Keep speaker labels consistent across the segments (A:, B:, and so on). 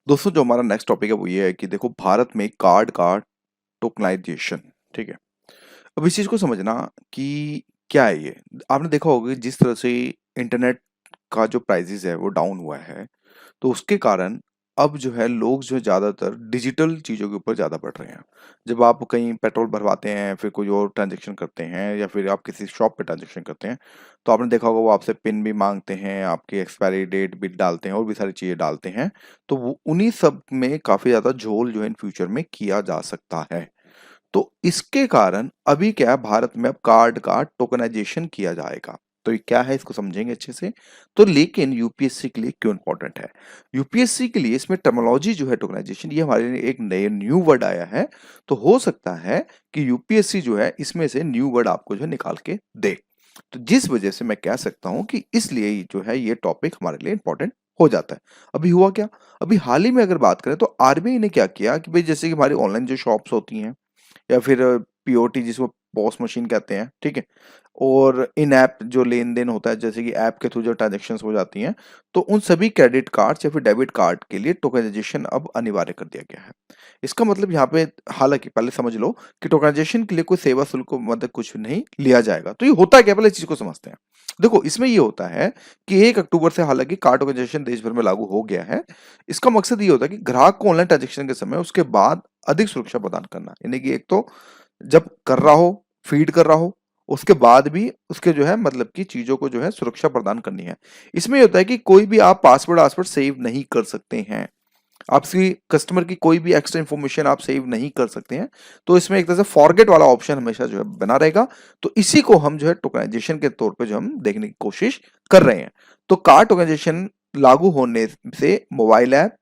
A: दोस्तों जो हमारा नेक्स्ट टॉपिक है वो ये है कि देखो भारत में कार्ड का टोकनाइजेशन। ठीक है। अब इस चीज को समझना कि क्या है ये। आपने देखा होगा कि जिस तरह से इंटरनेट का जो प्राइसेस है वो डाउन हुआ है, तो उसके कारण अब जो है लोग जो है ज़्यादातर डिजिटल चीज़ों के ऊपर ज़्यादा बढ़ रहे हैं। जब आप कहीं पेट्रोल भरवाते हैं, फिर कोई और ट्रांज़ैक्शन करते हैं या फिर आप किसी शॉप पे ट्रांज़ैक्शन करते हैं, तो आपने देखा होगा वो आपसे पिन भी माँगते हैं, आपकी एक्सपायरी डेट भी डालते हैं और भी सारी चीज़ें डालते हैं। तो वो उन्हीं सब में काफ़ी ज़्यादा झोल जो है इन फ्यूचर में किया जा सकता है। तो इसके कारण अभी क्या है, भारत में अब कार्ड का टोकनाइजेशन किया जाएगा। तो ये क्या है इसको समझेंगे अच्छे से। तो लेकिन यूपीएससी के लिए क्यों इंपॉर्टेंट है? यूपीएससी के लिए इसमें टर्मिनोलॉजी जो है टोकनाइजेशन, ये हमारे लिए एक नए न्यू वर्ड आया है। तो हो सकता है कि यूपीएससी जो है इसमें से न्यू वर्ड आपको जो है निकाल के दे। तो जिस वजह से मैं कह सकता हूं कि इसलिए ही जो है ये टॉपिक हमारे लिए इंपॉर्टेंट हो जाता है। अभी हुआ क्या, अभी हाल ही में अगर बात करें तो आरबीआई ने क्या किया कि भाई जैसे कि हमारी ऑनलाइन जो शॉप्स होती हैं या फिर पीओटी जिसको पॉस मशीन कहते हैं, ठीक है, और इन ऐप जो लेन देन होता है जैसे कि ऐप के थ्रू जो ट्रांजेक्शन हो जाती हैं, तो उन सभी क्रेडिट कार्ड्स या फिर डेबिट कार्ड के लिए टोकनाइजेशन अब अनिवार्य कर दिया गया है। इसका मतलब यहाँ पे, हालांकि पहले समझ लो कि टोकनाइजेशन के लिए कोई सेवा शुल्क मतलब कुछ नहीं लिया जाएगा। तो ये होता है क्या, पहले इस चीज को समझते हैं। देखो इसमें ये होता है कि 1 अक्टूबर से हालांकि कार्ड टोकनाइजेशन देश भर में लागू हो गया है। इसका मकसद ये होता है कि ग्राहक को ऑनलाइन ट्रांजेक्शन के समय उसके बाद अधिक सुरक्षा प्रदान करना, यानी कि एक तो जब कर रहा हो, फीड कर रहा हो, उसके बाद भी उसके जो है मतलब कि चीज़ों को जो है सुरक्षा प्रदान करनी है। इसमें ये होता है कि कोई भी आप पासवर्ड सेव नहीं कर सकते हैं। आपसी कस्टमर की कोई भी एक्स्ट्रा इन्फॉर्मेशन आप सेव नहीं कर सकते हैं। तो इसमें एक तरह से फॉरगेट वाला ऑप्शन हमेशा जो है बना रहेगा। तो इसी को हम जो है टोकनाइजेशन के तौर पे जो हम देखने की कोशिश कर रहे हैं। तो कार्ड टोकनाइजेशन लागू होने से mobile app,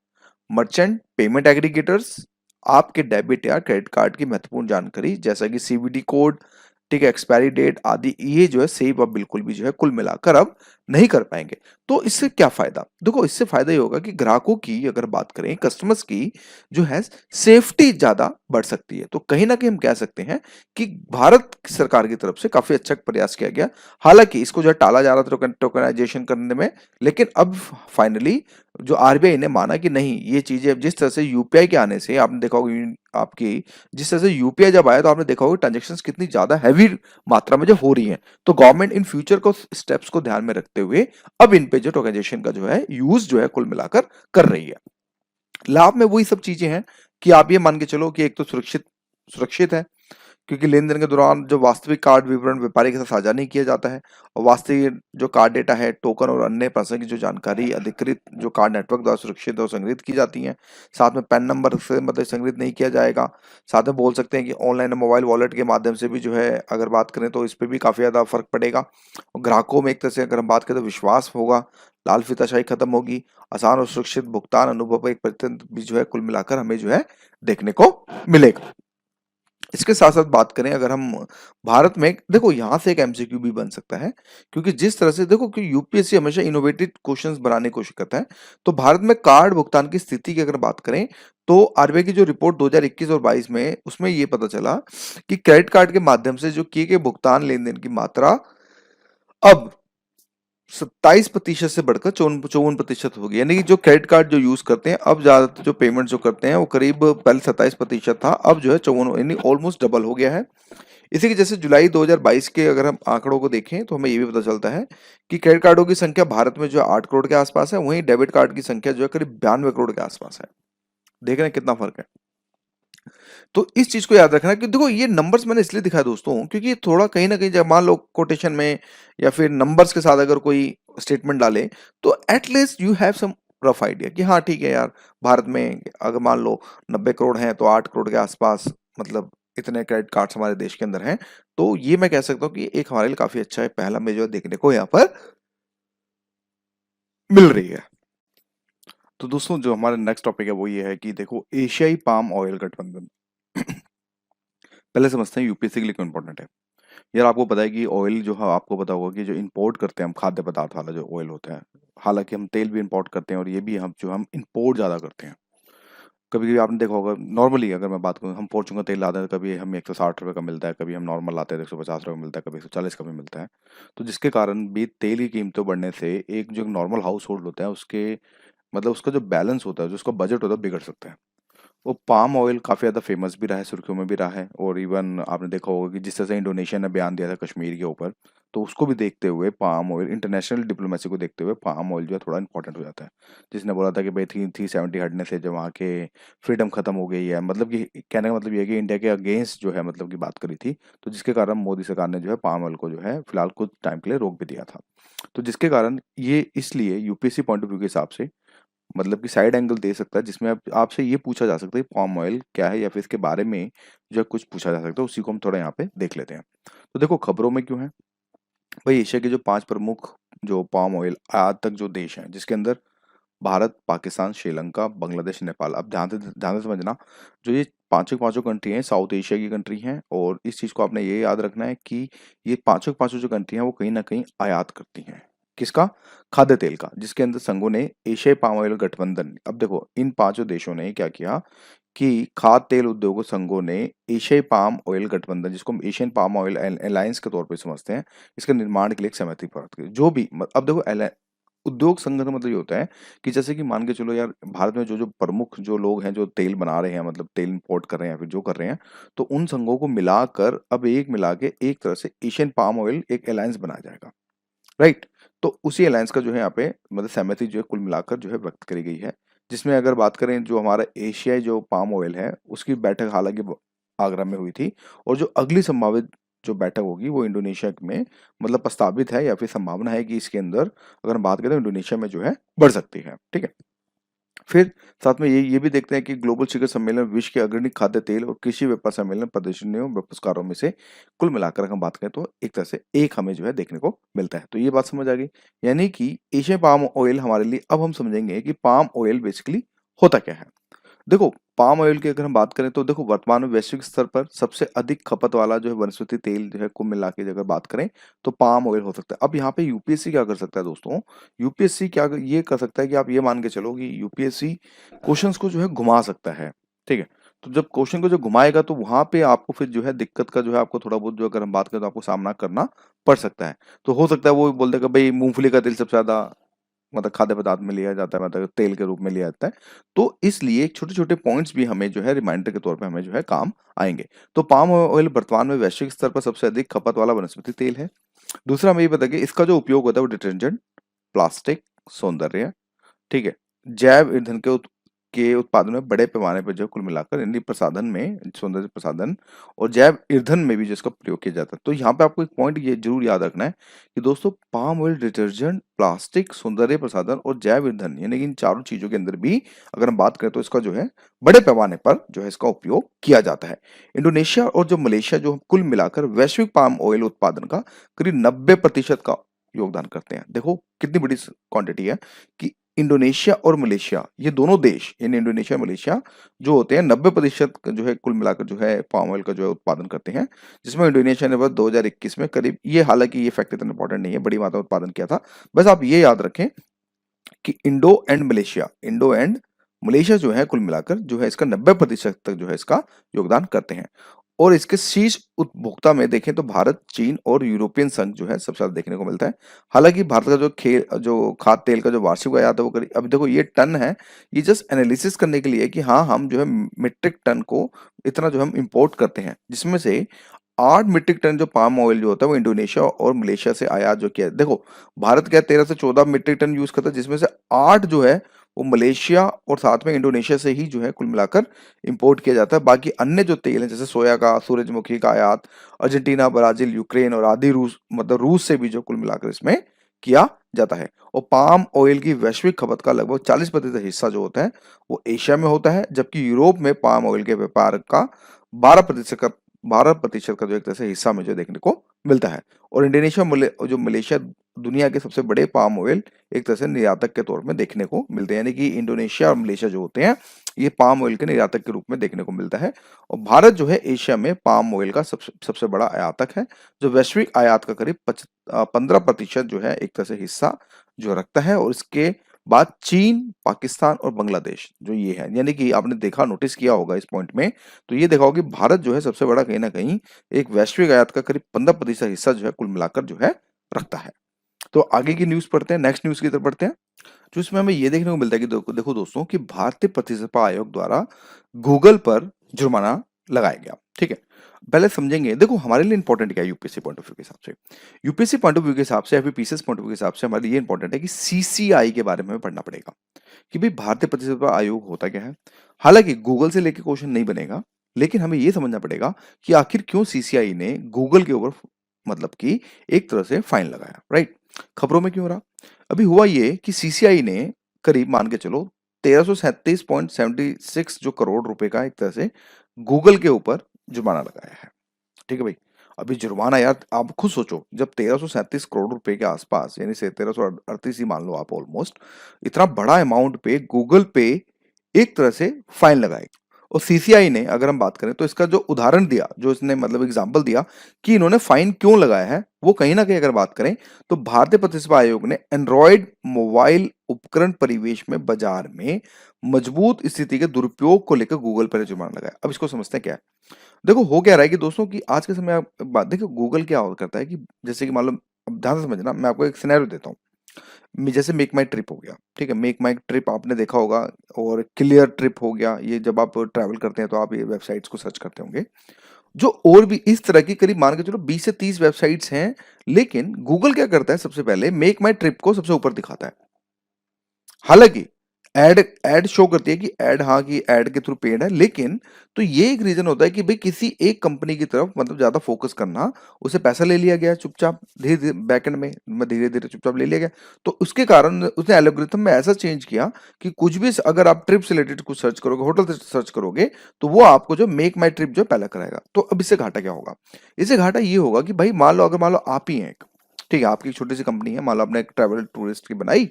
A: merchant payment aggregators आपके डेबिट या क्रेडिट कार्ड की महत्वपूर्ण जानकारी जैसा कि सीवीडी कोड, ठीक है, एक्सपायरी डेट आदि, ये जो है सेव अब बिल्कुल भी जो है कुल मिलाकर अब नहीं कर पाएंगे। तो इससे क्या फायदा? देखो इससे फायदा ये होगा कि ग्राहकों की अगर बात करें, कस्टमर्स की जो है सेफ्टी ज्यादा बढ़ सकती है। तो कहीं ना कहीं हम कह सकते हैं कि भारत सरकार की तरफ से काफी अच्छा प्रयास किया गया। हालांकि इसको जो है टाला जा रहा था टोकनाइजेशन करने में, लेकिन अब फाइनली जो आरबीआई ने माना कि नहीं, ये चीजें अब जिस तरह से यूपीआई के आने से आपने देखा होगा, आपकी जिस तरह से यूपीआई जब आया तो आपने देखा होगा ट्रांजेक्शन्स कितनी ज्यादा हैवी मात्रा में जो हो रही हैं। तो गवर्नमेंट इन फ्यूचर को स्टेप्स को ध्यान में रखते हुए अब इन पे जो टोकनाइजेशन का जो है यूज जो है कुल मिलाकर कर रही है। लाभ में वही सब चीजें हैं कि आप ये मान के चलो कि एक तो सुरक्षित सुरक्षित है, क्योंकि लेन-देन के दौरान जो वास्तविक कार्ड विवरण व्यापारी के साथ साझा नहीं किया जाता है, और वास्तविक जो कार्ड डेटा है, टोकन और अन्य प्रासंगिक जो जानकारी अधिकृत जो कार्ड नेटवर्क द्वारा सुरक्षित और संग्रहित की जाती हैं। साथ में पैन नंबर से मतलब संग्रहित नहीं किया जाएगा। साथ में बोल सकते हैं कि ऑनलाइन और मोबाइल वॉलेट के माध्यम से भी जो है अगर बात करें तो इस पे भी काफ़ी ज़्यादा फ़र्क पड़ेगा। और ग्राहकों में एक तरह से अगर हम बात करें तो विश्वास होगा, लाल फीताशाही खत्म होगी, आसान और सुरक्षित भुगतान अनुभव का एक प्रतिनिधित्व भी जो है कुल मिलाकर हमें जो है देखने को मिलेगा। इसके साथ-साथ बात करें अगर हम भारत में, देखो यहाँ से एक एमसीक्यू भी बन सकता है, क्योंकि जिस तरह से देखो कि यूपीएससी हमेशा इनोवेटिव क्वेश्चंस बनाने की कोशिश करता है। तो भारत में कार्ड भुगतान की स्थिति की अगर बात करें, तो आरबीआई की जो रिपोर्ट 2021 और 22 में, उसमें ये पता चला कि क्रेडिट कार्ड के माध्यम से जो किए गए भुगतान लेन-देन की मात्रा अब 27% से बढ़कर 54% हो गई। यानी कि जो क्रेडिट कार्ड जो यूज करते हैं, अब ज्यादातर जो पेमेंट जो करते हैं वो करीब पहले 27% था, अब जो है 54, यानी ऑलमोस्ट डबल हो गया है। इसी की जैसे जुलाई 2022 के अगर हम आंकड़ों को देखें तो हमें ये भी पता चलता है कि क्रेडिट कार्डों की संख्या भारत में जो है 8 करोड़ के आसपास है, वहीं डेबिट कार्ड की संख्या जो है करीब 92 करोड़ के आसपास है। देख रहे हैं कितना फर्क है। तो इस चीज को याद रखना कि देखो ये नंबर्स मैंने इसलिए दिखाया दोस्तों, क्योंकि ये थोड़ा कहीं ना कहीं जब मान लो कोटेशन में या फिर नंबर्स के साथ अगर कोई स्टेटमेंट डाले, तो at least you have some rough idea कि हाँ ठीक है यार, भारत में अगर मान लो 90 करोड़ हैं तो 8 करोड़ के आसपास मतलब इतने क्रेडिट कार्ड्स हमारे देश के अंदर हैं। तो ये मैं कह सकता हूँ कि एक हमारे लिए काफी अच्छा है पहला में जो देखने को यहाँ पर मिल रही है। तो दोस्तों जो हमारा नेक्स्ट टॉपिक है वो ये है कि देखो एशियाई पाम ऑयल गठबंधन। पहले समझते हैं यूपीएससी के लिए क्यों इंपॉर्टेंट है। यार आपको पता है कि ऑयल जो है, आपको पता होगा कि जो इंपोर्ट करते हैं हम खाद्य पदार्थ वाला जो ऑयल होता है, हालांकि हम तेल भी इंपोर्ट करते हैं और ये भी हम इंपोर्ट ज़्यादा करते हैं। कभी कभी आपने देखा होगा, नॉर्मली अगर मैं बात करूँ, हम फॉर्चून का तेल लाते हैं तो कभी हमें 160 रुपये का मिलता है, कभी हम नॉर्मल लाते हैं तो 150 रुपये का मिलता है, कभी 140 का भी मिलता है। तो जिसके कारण भी तेल की कीमतों बढ़ने से एक जो नॉर्मल हाउस होल्ड होता है उसके मतलब उसका जो बैलेंस होता है, जो उसका बजट होता है, बिगड़ सकता है। वो पाम ऑयल काफ़ी ज़्यादा फेमस भी रहा है, सुर्खियों में भी रहा है, और इवन आपने देखा होगा कि जिस तरह से इंडोनेशिया ने बयान दिया था कश्मीर के ऊपर, तो उसको भी देखते हुए पाम ऑयल, इंटरनेशनल डिप्लोमेसी को देखते हुए पाम ऑयल जो है थोड़ा इंपॉर्टेंट हो जाता है। जिसने बोला था कि भाई 370 हटने से जो वहाँ के फ्रीडम खत्म हो गई है, मतलब कि कहने का मतलब ये है कि इंडिया के अगेंस्ट जो है मतलब की बात करी थी, तो जिसके कारण मोदी सरकार ने जो है पाम ऑयल को जो है फिलहाल कुछ टाइम के लिए रोक भी दिया था। तो जिसके कारण ये इसलिए यूपीएससी पॉइंट ऑफ व्यू के हिसाब से मतलब कि साइड एंगल दे सकता है, जिसमें आप आपसे ये पूछा जा सकता है पाम ऑयल क्या है, या फिर इसके बारे में जो है कुछ पूछा जा सकता है, उसी को हम थोड़ा यहाँ पे देख लेते हैं। तो देखो खबरों में क्यों है भाई, एशिया के जो 5 प्रमुख जो पाम ऑयल आयातक जो देश हैं, जिसके अंदर भारत, पाकिस्तान, श्रीलंका, बांग्लादेश, नेपाल। अब ध्यान से समझना, जो ये पांचों पांचों कंट्री हैं साउथ एशिया की कंट्री हैं, और इस चीज को आपने ये याद रखना है कि ये पांचों पांचों जो कंट्री हैं वो कहीं ना कहीं आयात करती हैं। किसका? खाद्य तेल का, जिसके अंदर संघों ने एशियाई पाम ऑयल गठबंधन। अब देखो इन पांचों देशों ने क्या किया कि खाद्य तेल उद्योग संघों ने एशियाई पाम ऑयल गठबंधन, जिसको हम एशियन पाम ऑयल अलायंस के तौर पे समझते हैं, इसके निर्माण के लिए एक सहमति प्राप्त की। जो भी अब देखो उद्योग संघ का मतलब ये होता है कि जैसे कि मान के चलो यार, भारत में जो जो प्रमुख जो लोग हैं जो तेल बना रहे हैं, मतलब तेल इंपोर्ट कर रहे हैं या फिर जो कर रहे हैं, तो उन संघों को मिलाकर अब एक मिला के एक तरह से एशियन पाम ऑयल एक अलायंस बनाया जाएगा, राइट। तो उसी अलायंस का जो है यहाँ पे मतलब सहमति जो है कुल मिलाकर जो है व्यक्त करी गई है, जिसमें अगर बात करें जो हमारा एशियाई जो पाम ऑयल है उसकी बैठक हालांकि आगरा में हुई थी, और जो अगली संभावित जो बैठक होगी वो इंडोनेशिया में मतलब प्रस्तावित है, या फिर संभावना है कि इसके अंदर अगर हम बात करें तो इंडोनेशिया में जो है बढ़ सकती है, ठीक है। फिर साथ में ये भी देखते हैं कि ग्लोबल शिखर सम्मेलन विश्व के अग्रणी खाद्य तेल और कृषि व्यापार सम्मेलन प्रदर्शनियों व पुरस्कारों में से कुल मिलाकर अगर हम बात करें तो एक तरह से एक हमें जो है देखने को मिलता है। तो ये बात समझ आ गई, यानी कि एशियन पाम ऑयल हमारे लिए, अब हम समझेंगे कि पाम ऑयल बेसिकली होता क्या है। देखो पाम ऑयल की अगर हम बात करें तो देखो वर्तमान में वैश्विक स्तर पर सबसे अधिक खपत वाला जो है वनस्पति तेल जो है कुल मिला के अगर बात करें तो पाम ऑयल हो सकता है। अब यहाँ पे यूपीएससी क्या कर सकता है दोस्तों, यूपीएससी ये कर सकता है कि आप ये मान के चलो कि यूपीएससी क्वेश्चंस को जो है घुमा सकता है, ठीक है। तो जब क्वेश्चन को जो घुमाएगा तो वहां पे आपको फिर जो है दिक्कत का जो है आपको थोड़ा बहुत जो अगर हम बात करें तो आपको सामना करना पड़ सकता है। तो हो सकता है वो बोल देगा भाई मूंगफली का तेल सबसे ज्यादा मतलब खाद्य पदार्थ में लिया जाता है, मतलब तेल के रूप में लिया जाता है। तो इसलिए छोटे-छोटे पॉइंट्स भी हमें जो है रिमाइंडर के तौर पे हमें जो है काम आएँगे। तो पाम ऑयल वर्तमान में वैश्विक स्तर पर सबसे अधिक खपत वाला वनस्पति तेल है। दूसरा हमें ये पता है कि इसका जो उपयोग होता है वो डिटर्जेंट, प्लास्टिक, सौंदर्य, ठीक है, जैव ईंधन के उत्पादन में बड़े पैमाने पर जो है कुल मिलाकर यानी प्रसाधन में, सौंदर्य प्रसाधन और जैव ईंधन में भी जिसका प्रयोग किया जाता है। तो यहाँ पे आपको एक पॉइंट ये जरूर याद रखना है कि दोस्तों पाम ऑयल डिटर्जेंट, प्लास्टिक, सौंदर्य प्रसाधन और जैव ईंधन यानी कि इन चारों चीजों के अंदर भी अगर हम बात करें तो इसका जो है बड़े पैमाने पर जो है इसका उपयोग किया जाता है। इंडोनेशिया और जो मलेशिया जो कुल मिलाकर वैश्विक पाम ऑयल उत्पादन का करीब 90% का योगदान करते हैं। देखो कितनी बड़ी क्वांटिटी है कि इंडोनेशिया और मलेशिया ये दोनों देश यानी इंडोनेशिया और मलेशिया जो होते हैं 90% जो है कुल मिलाकर जो है पाम ऑयल का जो है उत्पादन करते हैं, जिसमें इंडोनेशिया ने वर्ष 2021 में करीब, ये हालांकि ये फैक्ट इतना इंपॉर्टेंट नहीं है, बड़ी मात्रा में उत्पादन किया था। बस आप ये याद रखें कि इंडो एंड मलेशिया जो है कुल मिलाकर जो है इसका 90% तक जो है इसका योगदान करते हैं। और इसके शीर्ष उपभोक्ता में देखें तो भारत, चीन और यूरोपियन संघ जो है सबसे ज्यादा देखने को मिलता है। हालांकि भारत का जो खाद्य तेल का जो वार्षिक आयात है वो करीब, अब देखो ये टन है, ये जस्ट एनालिसिस करने के लिए कि हाँ हम जो है मीट्रिक टन को इतना जो हम इंपोर्ट करते हैं, जिसमें से 8 मीट्रिक टन जो पाम ऑयल जो होता है वो इंडोनेशिया और मलेशिया से आयात जो किया है। देखो भारत क्या 13 से 14 मीट्रिक टन यूज करता है, जिसमें से 8 जो है वो मलेशिया और साथ में इंडोनेशिया से ही जो है कुल मिलाकर इंपोर्ट किया जाता है। बाकी अन्य जो तेल है जैसे सोया का, सूरजमुखी का आयात अर्जेंटीना, ब्राजील, यूक्रेन और आदि रूस मतलब रूस से भी जो कुल मिलाकर इसमें किया जाता है। और पाम ऑयल की वैश्विक खपत का लगभग 40% हिस्सा जो होता है वो एशिया में होता है, जबकि यूरोप में पाम ऑयल के व्यापार का 12% का 12% का जो एक तरह से हिस्सा में जो देखने को मिलता है। और इंडोनेशिया जो मलेशिया दुनिया के सबसे बड़े पाम ऑयल एक तरह से निर्यातक के तौर में देखने को मिलते हैं, यानी कि इंडोनेशिया और मलेशिया जो होते हैं ये पाम ऑयल के निर्यातक के रूप में देखने को मिलता है। और भारत जो है एशिया में पाम ऑयल का सबसे सबसे बड़ा आयातक है, जो वैश्विक आयात का करीब 15% जो है एक तरह से हिस्सा जो रखता है। और इसके बाद चीन, पाकिस्तान और बांग्लादेश जो ये है, यानी कि आपने देखा नोटिस किया होगा इस पॉइंट में, तो ये देखा होगा कि भारत जो है सबसे बड़ा कहीं ना कहीं एक वैश्विक आयात का करीब 15% हिस्सा जो है कुल मिलाकर जो है रखता है। तो आगे की न्यूज़ पढ़ते हैं, नेक्स्ट न्यूज़ की तरफ बढ़ते हैं। तो इसमें हमें ये देखने को मिलता है कि देखो दोस्तों कि भारतीय प्रतिस्पर्धा आयोग द्वारा गूगल पर जुर्माना लगाया गया। ठीक है, पहले समझेंगे, देखो हमारे लिए इंपॉर्टेंट क्या है यूपीएससी पॉइंट ऑफ व्यू के हिसाब से। यूपीएससी पॉइंट ऑफ व्यू के हिसाब से या फिर पीसीएस पॉइंट ऑफ व्यू के हिसाब से हमारे लिए इंपॉर्टेंट है कि सीसीआई के बारे में हमें पढ़ना पड़ेगा कि भाई भारतीय प्रतिस्पर्धा आयोग होता क्या है। हालांकि गूगल से लेके क्वेश्चन नहीं बनेगा, लेकिन हमें ये समझना पड़ेगा कि आखिर क्यों सीसीआई ने गूगल के ऊपर मतलब कि एक तरह से फाइन लगाया, राइट। खबरों में क्यों रहा? अभी हुआ ये कि सीसीआई ने करीब मान के चलो 1337.76 जो करोड़ रुपए का एक तरह से गूगल के ऊपर जुर्माना लगाया है। ठीक है भाई। अभी जुर्माना यार आप खुद सोचो, जब 1337 करोड़ रुपए के आसपास यानी से 1338 ही मान लो आप, ऑलमोस्ट इतना बड़ा अमाउंट पे गूगल पे एक तरह से फाइन लगाए। और सीसीआई ने अगर हम बात करें तो इसका जो उदाहरण दिया, जो इसने मतलब एग्जांपल दिया कि इन्होंने फाइन क्यों लगाया है, वो कहीं ना कहीं अगर बात करें तो भारतीय प्रतिस्पर्धा आयोग ने एंड्रॉयड मोबाइल उपकरण परिवेश में बाजार में मजबूत स्थिति के दुरुपयोग को लेकर गूगल पर जुर्माना लगाया। अब इसको समझते हैं क्या है। देखो हो क्या रहा है कि दोस्तों कि आज के समय आप बात देखो गूगल क्या और करता है कि जैसे कि मान लो, अब ध्यान से समझना, मैं आपको एक सिनेरियो देता हूँ। जैसे मेक माई ट्रिप हो गया, ठीक है, मेक माई ट्रिप आपने देखा होगा, और क्लियर ट्रिप हो गया, ये जब आप ट्रैवल करते हैं तो आप ये वेबसाइट्स को सर्च करते होंगे। जो और भी इस तरह की करीब मान के चलो 20 से 30 वेबसाइट्स हैं, लेकिन गूगल क्या करता है, सबसे पहले मेक माई ट्रिप को सबसे ऊपर दिखाता है। हालांकि एड एड शो करती है कि एड, हाँ कि एड के थ्रू पेड है, लेकिन तो ये एक रीजन होता है कि भाई किसी एक कंपनी की तरफ मतलब ज्यादा फोकस करना, उसे पैसा ले लिया गया चुपचाप, धीरे धीरे बैकएंड में धीरे धीरे चुपचाप ले लिया गया। तो उसके कारण उसने एल्गोरिथम में ऐसा चेंज किया कि कुछ भी अगर आप ट्रिप से रिलेटेड कुछ सर्च करोगे, होटल से सर्च करोगे, तो वो आपको जो मेक माई ट्रिप जो पहले कराएगा। तो अब इससे घाटा क्या होगा? इससे घाटा ये होगा कि भाई मान लो, अगर मान लो आप ही हैं एक, ठीक है, आपकी एक छोटी सी कंपनी है, मान लो आपने एक ट्रैवल टूरिस्ट की बनाई,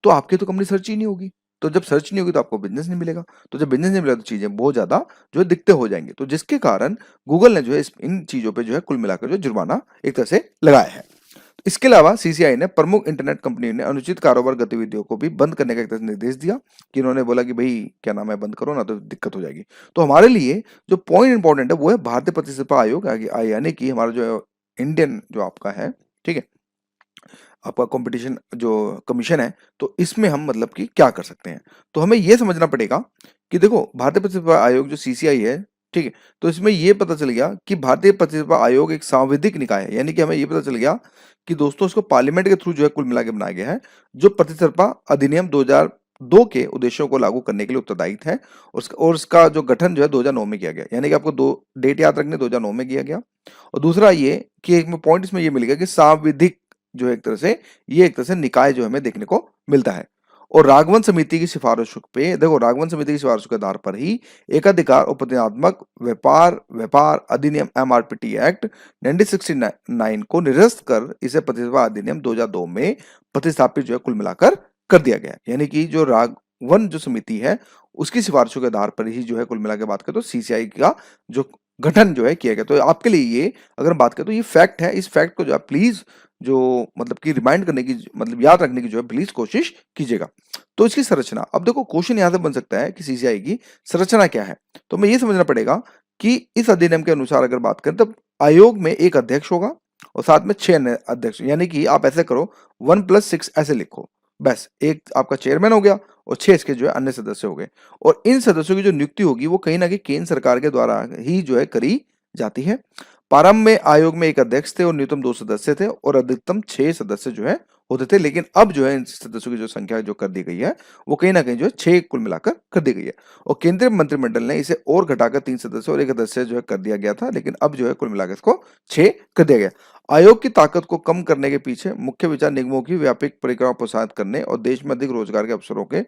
A: तो आपकी तो कंपनी सर्च ही नहीं होगी। तो जब सर्च नहीं होगी तो आपको बिजनेस नहीं मिलेगा। तो जब बिजनेस नहीं मिलेगा तो चीजें बहुत ज्यादा जो है दिक्कतें हो जाएंगी। तो जिसके कारण गूगल ने जो है इन चीजों पे जो है कुल मिलाकर जो जुर्माना एक तरह से लगाया है। तो इसके अलावा सीसीआई ने प्रमुख इंटरनेट कंपनियों ने अनुचित कारोबार गतिविधियों को भी बंद करने का एक तरह से निर्देश दिया कि इन्होंने बोला कि भाई क्या नाम है, बंद करो ना तो दिक्कत हो जाएगी। तो हमारे लिए जो पॉइंट इंपॉर्टेंट है वो है भारतीय प्रतिस्पर्धा आयोग, यानी कि हमारा जो इंडियन जो आपका है, ठीक है, आपका कंपटीशन जो कमीशन है, तो इसमें हम मतलब कि क्या कर सकते हैं। तो हमें ये समझना पड़ेगा कि देखो भारतीय प्रतिस्पर्धा आयोग जो सीसीआई है, ठीक है, तो इसमें ये पता चल गया कि भारतीय प्रतिस्पर्धा आयोग एक सांविधिक निकाय है, यानी कि हमें ये पता चल गया कि दोस्तों इसको पार्लियामेंट के थ्रू जो है कुल मिला के बनाया गया है, जो प्रतिस्पर्धा अधिनियम 2002 के उद्देश्यों को लागू करने के लिए उत्तरदायी है। और उसका जो गठन जो है 2009 में किया गया, यानी कि आपको दो डेट याद रखने, 2009 में किया गया। और दूसरा ये कि एक पॉइंट इसमें ये मिल गया कि सांविधिक जो है एक तरह से, ये एक तरह से निकाय जो हमें देखने को मिलता है। और राघवन समिति की सिफारिशों पे देखो, राघवन समिति की सिफारिशों के आधार पर ही एकाधिकार और प्रतिनिधात्मक व्यापार व्यापार अधिनियम एमआरपीटी एक्ट 1969 को निरस्त कर इसे प्रतिस्पर्धा अधिनियम 2002 में प्रतिस्थापित जो है कुल मिलाकर कर दिया गया। यानी कि जो राघवन जो समिति है उसकी सिफारिशों के आधार पर ही जो है कुल मिला के बात करें तो सीसीआई का जो गठन जो है किया गया। तो आपके लिए ये अगर बात करें तो ये फैक्ट है, इस फैक्ट को जो आप प्लीज जो मतलब कि रिमाइंड करने की मतलब याद रखने की जो है प्लीज कोशिश कीजिएगा। तो इसकी संरचना, अब देखो क्वेश्चन यहां से बन सकता है कि सीसीआई की संरचना क्या है। तो हमें ये समझना पड़ेगा कि इस अधिनियम के अनुसार अगर बात करें तो आयोग में एक अध्यक्ष होगा और साथ में 6 अन्य अध्यक्ष, यानी कि आप ऐसे करो 1+6 ऐसे लिखो, बस एक आपका चेयरमैन हो गया और 6 इसके जो है अन्य सदस्य हो गए। और इन सदस्यों की जो नियुक्ति होगी वो कहीं ना कहीं केंद्र सरकार के द्वारा ही जो है करी जाती है। प्रारंभ में आयोग में एक अध्यक्ष थे और न्यूनतम 2 सदस्य थे और अधिकतम 6 सदस्य जो है होते थे, लेकिन अब जो है इन सदस्यों की जो संख्या जो कर दी गई है वो कहीं ना कहीं जो है 6 कुल मिलाकर कर दी गई है। और केंद्रीय मंत्रिमंडल ने इसे और घटाकर 3 सदस्य और एक सदस्य जो है कर दिया गया था, लेकिन अब जो है कुल मिलाकर इसको 6 कर दिया गया। आयोग की ताकत को कम करने के पीछे मुख्य विचार निगमों की व्यापक प्रक्रिया प्रोत्साहित करने और देश में अधिक रोजगार के अवसरों के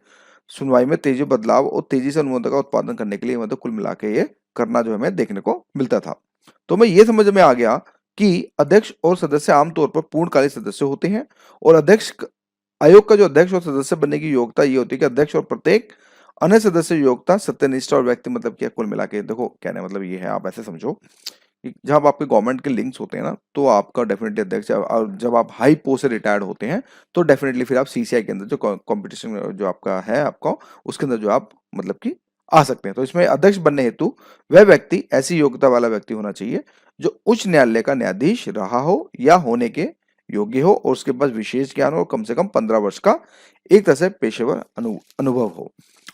A: सुनवाई में तेजी बदलाव और तेजी से अनुमोदन का उत्पादन करने के लिए मतलब कुल मिला के ये करना जो हमें देखने को मिलता था। तो मैं ये समझ में आ गया कि अध्यक्ष और सदस्य आमतौर पर पूर्णकालिक सदस्य होते हैं और आयोग का जो अध्यक्ष और सदस्य बनने की योग्यता ये होती है कि अध्यक्ष और प्रत्येक अन्य सदस्य योग्यता सत्यनिष्ठ और व्यक्ति मतलब क्या कुल मिला के देखो कहने मतलब ये है, आप ऐसे समझो कि जब आपके गवर्नमेंट के लिंक्स होते हैं ना तो आपका डेफिनेटली अध्यक्ष, और जब आप हाई पोस्ट से रिटायर्ड होते हैं तो डेफिनेटली फिर आप सीसीआई के अंदर जो कंपटीशन जो आपका है आपका उसके अंदर जो आप मतलब कि आ सकते हैं। तो इसमें अध्यक्ष बनने हेतु वह व्यक्ति ऐसी योग्यता वाला व्यक्ति होना चाहिए जो उच्च न्यायालय का न्यायाधीश रहा हो या होने के योग्य हो और उसके पास विशेष ज्ञान हो और कम से कम 15 वर्ष का एक तरह से पेशेवर अनुभव हो।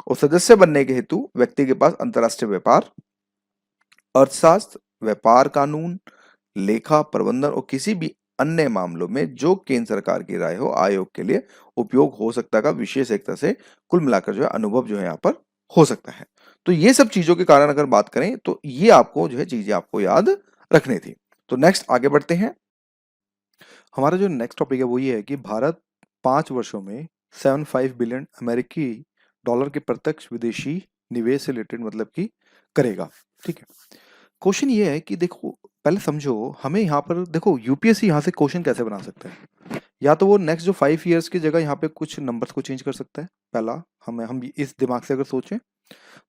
A: और सदस्य बनने के हेतु व्यक्ति के पास अंतर्राष्ट्रीय व्यापार, अर्थशास्त्र, व्यापार कानून, लेखा प्रबंधन और किसी भी अन्य मामलों में जो केंद्र सरकार की राय हो आयोग के लिए उपयोग हो सकता का विशेष एक तरह से कुल मिलाकर जो है अनुभव जो है यहाँ पर हो सकता है। तो ये सब चीजों के कारण अगर बात करें तो ये आपको जो है चीजें आपको याद रखनी थी। तो नेक्स्ट आगे बढ़ते हैं। हमारा जो नेक्स्ट टॉपिक है वो ये है कि भारत 5 वर्षों में 75 बिलियन अमेरिकी डॉलर के प्रत्यक्ष विदेशी निवेश से रिलेटेड मतलब कि करेगा। ठीक है, क्वेश्चन ये है कि देखो पहले समझो हमें यहाँ पर देखो यूपीएससी यहाँ से क्वेश्चन कैसे बना सकता है। या तो वो नेक्स्ट जो 5 इयर्स की जगह यहाँ पे कुछ नंबर्स को चेंज कर सकता है, पहला हम इस दिमाग से अगर सोचें।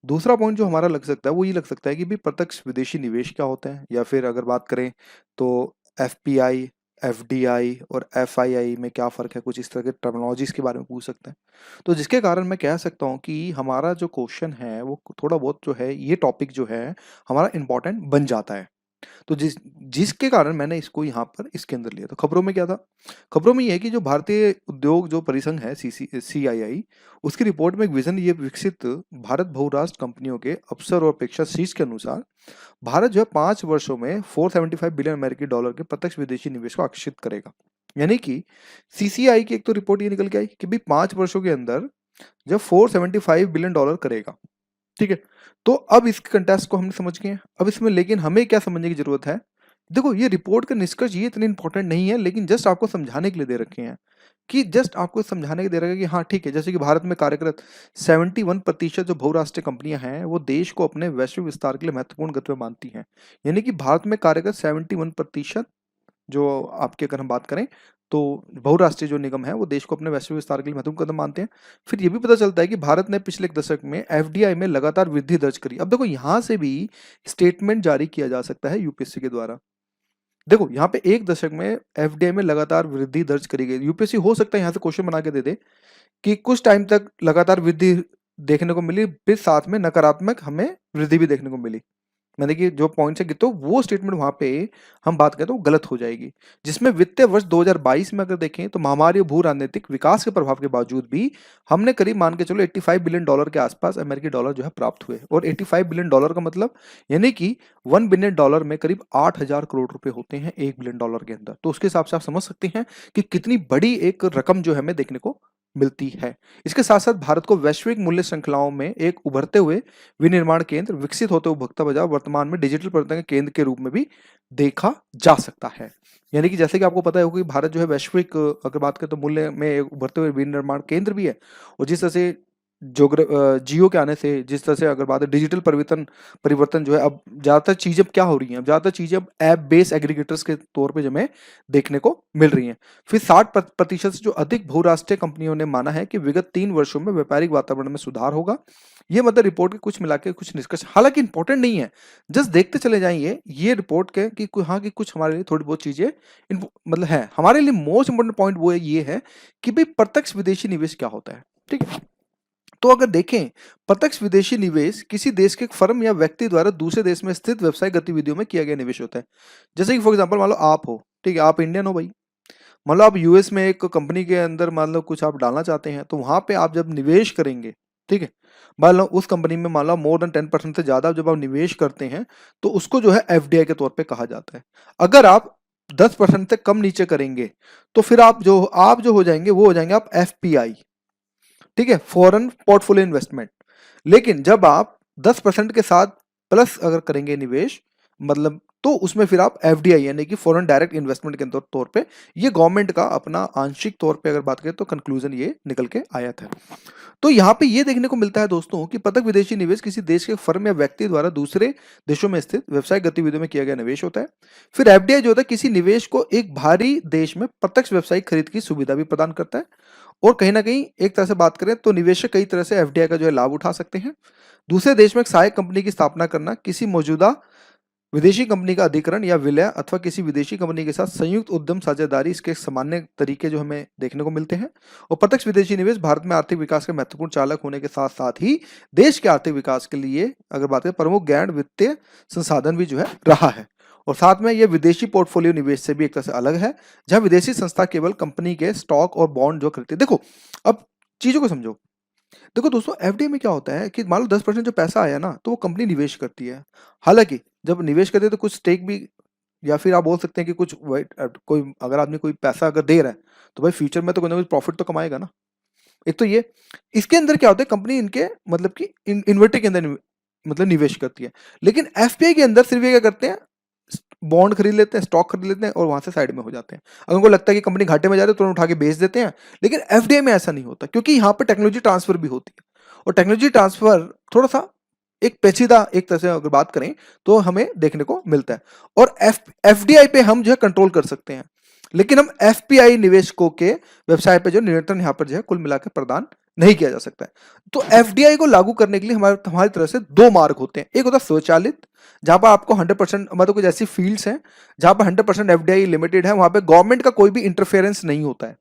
A: दूसरा पॉइंट जो हमारा लग सकता है वो ये लग सकता है कि भाई प्रत्यक्ष विदेशी निवेश क्या होता है, या फिर अगर बात करें तो एफपीआई, एफडीआई और एफआईआई में क्या फ़र्क है, कुछ इस तरह के टर्मिनोलॉजीज़ के बारे में पूछ सकते हैं। तो जिसके कारण मैं कह सकता हूँ कि हमारा जो क्वेश्चन है वो थोड़ा बहुत जो है ये टॉपिक जो है हमारा इम्पोर्टेंट बन जाता है। तो जिसके कारण मैंने इसको यहाँ पर इसके अंदर लिया। तो खबरों में क्या था? खबरों में ये है कि जो भारतीय उद्योग जो परिसंघ है सीआईआई, उसकी रिपोर्ट में एक विजन ये विकसित भारत बहुराष्ट्र कंपनियों के अवसर और अपेक्षा शीर्ष के अनुसार भारत जो है 5 वर्षों में 475 बिलियन अमेरिकी डॉलर के प्रत्यक्ष विदेशी निवेश को आकर्षित करेगा। यानी कि सीसीआई की एक तो रिपोर्ट ये निकल के आई कि भाई 5 वर्षों के अंदर जब 475 बिलियन डॉलर करेगा। ठीक है, तो अब इस कंटेस्ट को हमने समझ गए हैं। अब इसमें लेकिन हमें क्या समझने की जरूरत है? देखो ये रिपोर्ट का निष्कर्ष ये इतने इंपॉर्टेंट नहीं है, लेकिन जस्ट आपको समझाने के लिए दे रखे हैं कि जस्ट आपको समझाने के दे रखा है कि हाँ ठीक है, जैसे कि भारत में कार्यरत 71% जो बहुराष्ट्रीय कंपनियां हैं वो देश को अपने वैश्विक विस्तार के लिए महत्वपूर्ण गतिविधि मानती हैं। यानी कि भारत में कार्यरत 71% जो आपकी अगर हम बात करें तो बहुराष्ट्रीय जो निगम है वो देश को अपने वैश्विक विस्तार के लिए महत्वपूर्ण कदम मानते हैं। फिर ये भी पता चलता है कि भारत ने पिछले एक दशक में एफडीआई में लगातार वृद्धि दर्ज करी। अब देखो यहाँ से भी स्टेटमेंट जारी किया जा सकता है यूपीएससी के द्वारा। देखो यहाँ पे एक दशक में एफडीआई में लगातार वृद्धि दर्ज करी गई। यूपीएससी हो सकता है यहाँ से क्वेश्चन बना के दे दे कि कुछ टाइम तक लगातार वृद्धि देखने को मिली, फिर साथ में नकारात्मक हमें वृद्धि भी देखने को मिली। मैंने कि जो पॉइंट्स है तो वो स्टेटमेंट वहां पे हम बात करें तो गलत हो जाएगी। जिसमें वित्तीय वर्ष 2022 में अगर देखें तो महामारी और भू राजनीतिक विकास के प्रभाव के बावजूद भी हमने करीब मान के चलो 85 बिलियन डॉलर के आसपास अमेरिकी डॉलर जो है प्राप्त हुए। और 85 बिलियन डॉलर का मतलब यानी कि 1 बिलियन डॉलर में करीब 8,000 करोड़ रुपए होते हैं 1 बिलियन डॉलर के अंदर। तो उसके हिसाब से आप समझ सकते हैं कि कितनी बड़ी एक रकम जो है हमें देखने को मिलती है। इसके साथ साथ भारत को वैश्विक मूल्य श्रृंखलाओं में एक उभरते हुए विनिर्माण केंद्र, विकसित होते उपभोक्ता बाजार, वर्तमान में डिजिटल परिवर्तन के केंद्र के रूप में भी देखा जा सकता है। यानी कि जैसे कि आपको पता होगा कि भारत जो है वैश्विक अगर बात करें तो मूल्य में एक उभरते हुए विनिर्माण केंद्र भी है। और जिस तरह से जियो के आने से, जिस तरह से अगर बात है डिजिटल परिवर्तन परिवर्तन जो है, अब ज़्यादातर चीज़ें अब क्या हो रही हैं, अब ज़्यादातर चीज़ें अब ऐप बेस्ड एग्रीगेटर्स के तौर पे जो हमें देखने को मिल रही हैं। फिर 60% से जो अधिक बहुराष्ट्रीय कंपनियों ने माना है कि विगत 3 वर्षों में व्यापारिक वातावरण में सुधार होगा। ये मतलब रिपोर्ट के कुछ मिला के कुछ निष्कर्ष, हालांकि इंपॉर्टेंट नहीं है, जस्ट देखते चले जाएंगे ये रिपोर्ट के कि हाँ कि कुछ हमारे लिए थोड़ी बहुत चीज़ें मतलब है। हमारे लिए मोस्ट इंपोर्टेंट पॉइंट वो ये है कि भाई प्रत्यक्ष विदेशी निवेश क्या होता है। ठीक है, तो अगर देखें प्रत्यक्ष विदेशी निवेश किसी देश के फर्म या व्यक्ति द्वारा दूसरे देश में स्थित व्यवसाय गतिविधियों में किया गया निवेश होता है। जैसे कि फॉर एग्जांपल मान लो आप हो, ठीक है, आप इंडियन हो भाई, मान लो आप यूएस में एक कंपनी के अंदर मान लो कुछ आप डालना चाहते हैं, तो वहां पे आप जब निवेश करेंगे, ठीक है, मान लो उस कंपनी में मान लो मोर देन 10% से ज्यादा जब आप निवेश करते हैं तो उसको जो है एफडीआई के तौर पे कहा जाता है। अगर आप 10% से कम नीचे करेंगे तो फिर आप जो हो जाएंगे वो हो जाएंगे आप एफपीआई। ठीक है, फॉरेन पोर्टफोलियो इन्वेस्टमेंट। लेकिन जब आप 10% के साथ प्लस अगर करेंगे निवेश, मतलब तो उसमें फिर आप एफडीआई यानी कि फॉरेन डायरेक्ट इन्वेस्टमेंट के तौर पे, ये गवर्नमेंट का अपना आंशिक तौर पे अगर बात करें तो कंक्लूजन ये निकल के आया था। तो यहाँ पे ये देखने को मिलता है दोस्तों कि प्रत्यक्ष विदेशी निवेश किसी देश के फर्म या व्यक्ति द्वारा दूसरे देशों में स्थित व्यवसाय गतिविधियों में किया गया निवेश होता है। फिर एफडीआई जो होता है किसी निवेश को एक बाहरी देश में प्रत्यक्ष व्यवसायिक खरीद की सुविधा भी प्रदान करता है। और कहीं ना कहीं एक तरह से बात करें तो निवेशक कई तरह से एफडीआई का जो है लाभ उठा सकते हैं। दूसरे देश में एक सहायक कंपनी की स्थापना करना, किसी मौजूदा विदेशी कंपनी का अधिकरण या विलय अथवा किसी विदेशी कंपनी के साथ संयुक्त उद्यम साझेदारी, इसके सामान्य तरीके जो हमें देखने को मिलते हैं। और प्रत्यक्ष विदेशी निवेश भारत में आर्थिक विकास के महत्वपूर्ण चालक होने के साथ साथ ही देश के आर्थिक विकास के लिए अगर बात करें प्रमुख गैर वित्तीय संसाधन भी जो है रहा है। और साथ में ये विदेशी पोर्टफोलियो निवेश से भी एक तरह से अलग है, जहां विदेशी संस्था केवल कंपनी के स्टॉक और बॉन्ड जो खरीदती है। देखो, अब चीजों को समझो। देखो दोस्तों, एफडीआई में क्या होता है कि मान लो 10% जो पैसा आया ना, तो वो कंपनी निवेश करती है। हालांकि जब निवेश करती है तो कुछ स्टेक भी, या फिर आप बोल सकते हैं कि कुछ कोई अगर आदमी कोई पैसा अगर दे रहा है, तो भाई फ्यूचर में तो कोई ना कोई प्रॉफिट तो कमाएगा ना। एक तो ये, इसके अंदर क्या होता है, कंपनी इनके मतलब कि इन्वर्टर के अंदर मतलब निवेश करती है। लेकिन एफपीआई के अंदर सिर्फ ये क्या करते हैं, बॉन्ड खरीद लेते हैं, स्टॉक खरीद लेते हैं और वहां से साइड में हो जाते हैं। अगर उनको लगता है कि कंपनी घाटे में जा रही है तो उठा के बेच देते हैं। लेकिन एफडीआई में ऐसा नहीं होता, क्योंकि यहाँ पे टेक्नोलॉजी ट्रांसफर भी होती है, और टेक्नोलॉजी ट्रांसफर थोड़ा सा एक पेचीदा एक तरह से अगर बात करें तो हमें देखने को मिलता है। और एफडीआई पे हम जो है कंट्रोल कर सकते हैं, लेकिन हम एफपीआई निवेशकों के व्यवसाय पे जो नियंत्रण यहाँ पर जो है कुल मिलाकर प्रदान नहीं किया जा सकता है। तो एफडीआई को लागू करने के लिए हमारे हमारी तरफ से दो मार्ग होते हैं। एक होता है स्वचालित, जहां पर आपको 100% मतलब कुछ ऐसी फील्ड्स हैं जहां पर 100% एफडीआई लिमिटेड है, वहां पे गवर्नमेंट का कोई भी इंटरफेरेंस नहीं होता है।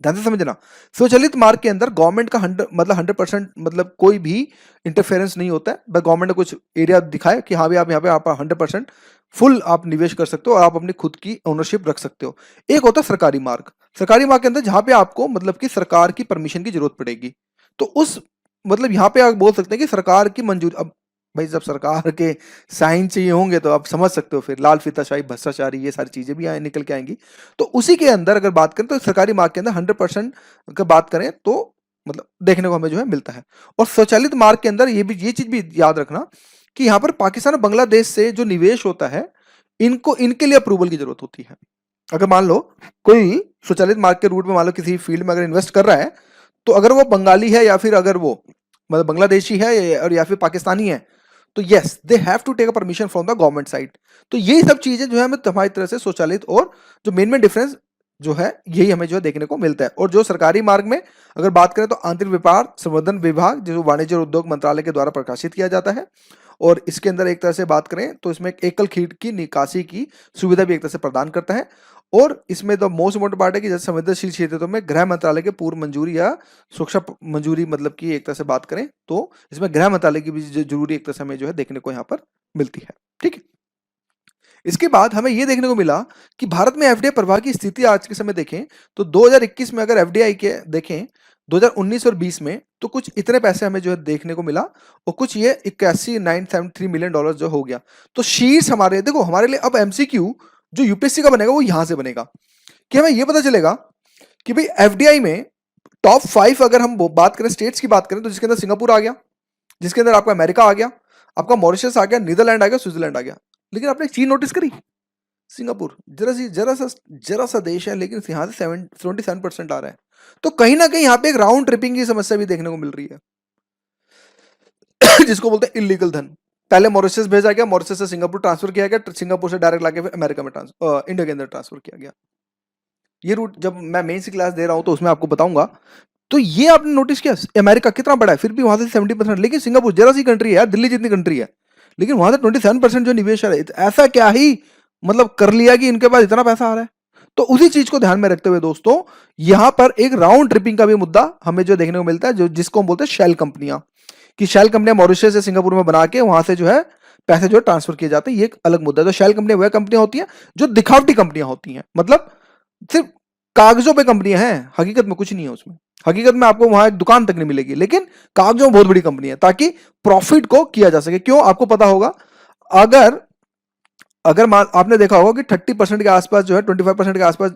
A: ध्यान से समझना, स्वचालित मार्ग के अंदर गवर्नमेंट का 100% मतलब कोई भी इंटरफेरेंस नहीं होता है। बस गवर्नमेंट ने कुछ एरिया दिखाया कि हाँ भी आप यहाँ पे आप 100% फुल आप निवेश कर सकते हो और आप अपनी खुद की ओनरशिप रख सकते हो। एक होता है सरकारी मार्ग। सरकारी मार्ग के अंदर जहां पे आपको मतलब कि सरकार की परमिशन की जरूरत पड़ेगी, तो उस मतलब यहाँ पे आप बोल सकते हैं कि सरकार की मंजूरी। अब भाई जब सरकार के साइन चाहिए होंगे तो आप समझ सकते हो, फिर लाल फीताशाही, भ्रष्टाचारी, ये सारी चीजें भी निकल के आएंगी। तो उसी के अंदर अगर बात करें तो सरकारी मार्ग के अंदर 100% का बात करें तो मतलब देखने को हमें जो है मिलता है। और स्वचालित मार्ग के अंदर ये चीज भी याद रखना कि यहाँ पर पाकिस्तान और बांग्लादेश से जो निवेश होता है, इनको इनके लिए अप्रूवल की जरूरत होती है। अगर मान लो कोई स्वचालित मार्ग के रूट में मान लो किसी फील्ड में अगर इन्वेस्ट कर रहा है, तो अगर वो बंगाली है या फिर अगर वो मतलब बांग्लादेशी है और या फिर पाकिस्तानी है, तो yes they have to take a permission from the government side. तो यही सब चीजें जो है हमें हमारी तरह से स्वचालित, और जो मेन डिफरेंस जो है यही हमें जो है देखने को मिलता है। और जो सरकारी मार्ग में अगर बात करें तो आंतरिक व्यापार संवर्धन विभाग जो वाणिज्य और उद्योग मंत्रालय के द्वारा प्रकाशित किया जाता है। और इसके अंदर एक तरह से बात करें तो इसमें एक एकल खीट की निकासी की सुविधा भी एक तरह से प्रदान करता है। और इसमें तो मोस्ट इंपोर्टेंट पार्ट है कि जैसे संवेदनशील क्षेत्रों में गृह मंत्रालय के पूर्व मंजूरी या सुरक्षा मंजूरी मतलब की एक तरह से बात करें तो इसमें गृह मंत्रालय की भी जरूरी एक तरह से हमें जो है देखने को यहाँ पर मिलती है। ठीक है, इसके बाद हमें यह देखने को मिला कि भारत में एफडीआई प्रवाह की स्थिति आज के समय देखें तो 2021 में अगर एफडीआई के देखें 2019 और 20 में तो कुछ इतने पैसे हमें जो है देखने को मिला, और कुछ ये 81,973 मिलियन डॉलर जो हो गया। तो शीर्ष हमारे देखो हमारे लिए अब एमसीक्यू जो यूपीएससी का बनेगा वो यहां से बनेगा कि हमें यह पता चलेगा कि भाई एफडीआई में टॉप 5 अगर हम बात करें स्टेट्स की बात करें तो जिसके अंदर सिंगापुर आ गया, जिसके अंदर आपका अमेरिका आ गया, आपका मॉरिशस आ गया, नीदरलैंड आ गया, स्विट्जरलैंड आ गया। लेकिन आपने एक चीज नोटिस करी, सिंगापुर जरा सा देश है लेकिन यहां से 77% आ रहा है। तो कहीं ना कहीं यहाँ पे एक राउंड ट्रिपिंग की समस्या भी देखने को मिल रही है जिसको बोलते हैं इलीगल धन। पहले मॉरिशस भेजा गया, मॉरिशस से सिंगापुर ट्रांसफर किया गया, सिंगापुर से डायरेक्ट लाके अमेरिका में इंडिया के अंदर ट्रांसफर किया गया। ये रूट जब मैं मेंस की क्लास दे रहा हूं तो उसमें आपको बताऊंगा। तो ये आपने नोटिस किया अमेरिका कितना बड़ा है, फिर भी वहां से 70%, लेकिन सिंगापुर जरा सी कंट्री है, दिल्ली जितनी कंट्री है, लेकिन वहां से 27% जो निवेश है, ऐसा क्या ही मतलब कर लिया कि इनके पास इतना पैसा आ रहा है। तो उसी चीज को ध्यान में रखते हुए दोस्तों यहां पर एक राउंड ट्रिपिंग का भी मुद्दा हमें जो देखने को मिलता है, जो जिसको हम बोलते हैं शेल कंपनियां, कि शेल कंपनियां मॉरिशस से सिंगापुर में बना के वहां से जो है पैसे जो है ट्रांसफर किए जाते हैं। ये एक अलग मुद्दा है। तो शेल कंपनियां वह कंपनियां होती हैं जो दिखावटी कंपनियां होती हैं, मतलब सिर्फ कागजों पे कंपनियां हैं, हकीकत में कुछ नहीं है उसमें। हकीकत में आपको वहां एक दुकान तक नहीं मिलेगी, लेकिन कागजों में बहुत बड़ी कंपनी है ताकि प्रॉफिट को किया जा सके। क्यों, आपको पता होगा अगर अगर आपने देखा होगा कि 30% के आसपास जो है 25% के आसपास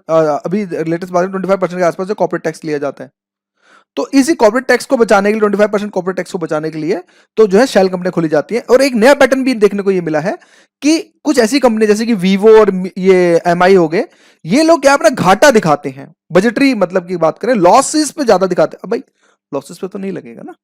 A: अभी लेटेस्ट बात 25% के आसपास जो कॉर्पोरेट टैक्स लिया जाता है। तो इसी कॉर्पोरेट टैक्स को बचाने के लिए 25% कॉर्पोरेट टैक्स को बचाने के लिए तो जो है शेल कंपनी खोली जाती है। और एक नया पैटर्न भी देखने को ये मिला है कि कुछ ऐसी कंपनी जैसे कि वीवो और ये एमआई हो गए, ये लोग क्या अपना घाटा दिखाते हैं, बजटरी मतलब की बात करें लॉसेस पे ज्यादा दिखाते हैं। अब भाई लॉसेस पे तो नहीं लगेगा ना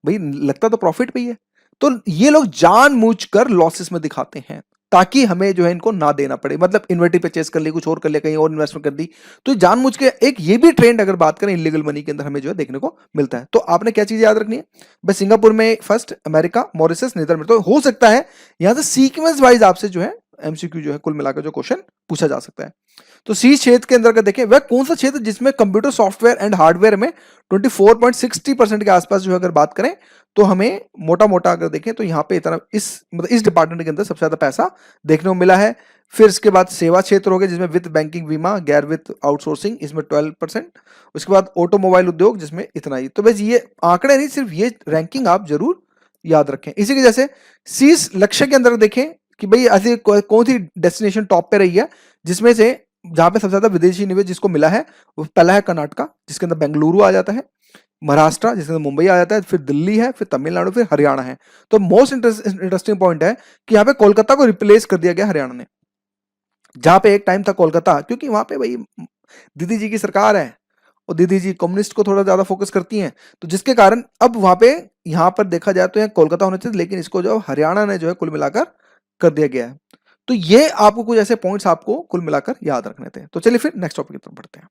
A: भाई, लगता तो प्रॉफिट पे ही है। तो ये लोग जानबूझकर लॉसेस में दिखाते हैं ताकि हमें जो है इनको ना देना पड़े, मतलब इन्वेंटरी परचेस कर ली, कुछ और कर लिया, कहीं और इन्वेस्टमेंट कर दी। तो जानबूझ के एक ये भी ट्रेंड अगर बात करें इलीगल मनी के अंदर हमें जो है देखने को मिलता है। तो आपने क्या चीज याद रखनी है भाई, सिंगापुर में फर्स्ट, अमेरिका, मॉरिशस, नीदरलैंड। तो हो सकता है यहां से सीक्वेंस वाइज आपसे जो है एमसीक्यू जो है कुल मिलाकर जो क्वेश्चन पूछा जा सकता है। तो सी क्षेत्र के अंदर अगर देखें, वह कौन सा क्षेत्र जिसमें कंप्यूटर सॉफ्टवेयर एंड हार्डवेयर में 24.60% के आसपास जो अगर बात करें, तो हमें मोटा मोटा अगर देखें तो यहाँ पे इतना इस डिपार्टमेंट के अंदर सबसे ज्यादा पैसा देखने को मिला है। फिर इसके बाद सेवा क्षेत्र हो गया जिसमें वित्त, बैंकिंग, बीमा, गैर वित्त, आउटसोर्सिंग, इसमें 12%। उसके बाद ऑटोमोबाइल उद्योग जिसमें इतना ही। तो बस ये आंकड़े नहीं, सिर्फ ये रैंकिंग आप जरूर याद रखें। इसी के जैसे शीर्ष लक्ष्य के अंदर देखें कि भाई ऐसी कौन सी डेस्टिनेशन टॉप पे रही है, जिसमें से जहां पे सबसे ज्यादा विदेशी निवेश जिसको मिला है, वो पहला है कर्नाटका जिसके अंदर बेंगलुरु आ जाता है, महाराष्ट्र जिसके अंदर मुंबई आ जाता है, फिर दिल्ली है, फिर तमिलनाडु, फिर हरियाणा है। तो मोस्ट इंटरेस्टिंग पॉइंट है कि यहाँ पे कोलकाता को रिप्लेस कर दिया गया हरियाणा ने, जहां पे एक टाइम था कोलकाता, क्योंकि वहां पे भाई दीदी जी की सरकार है और दीदी जी कम्युनिस्ट को थोड़ा ज्यादा फोकस करती हैं, तो जिसके कारण अब वहां पे यहाँ पर देखा जाए तो यहाँ कोलकाता होना चाहिए, लेकिन इसको जो हरियाणा ने जो है कुल मिलाकर कर दिया गया है। तो ये आपको कुछ ऐसे पॉइंट्स आपको कुल मिलाकर याद रखने थे। तो चलिए फिर नेक्स्ट टॉपिक की तरफ बढ़ते हैं।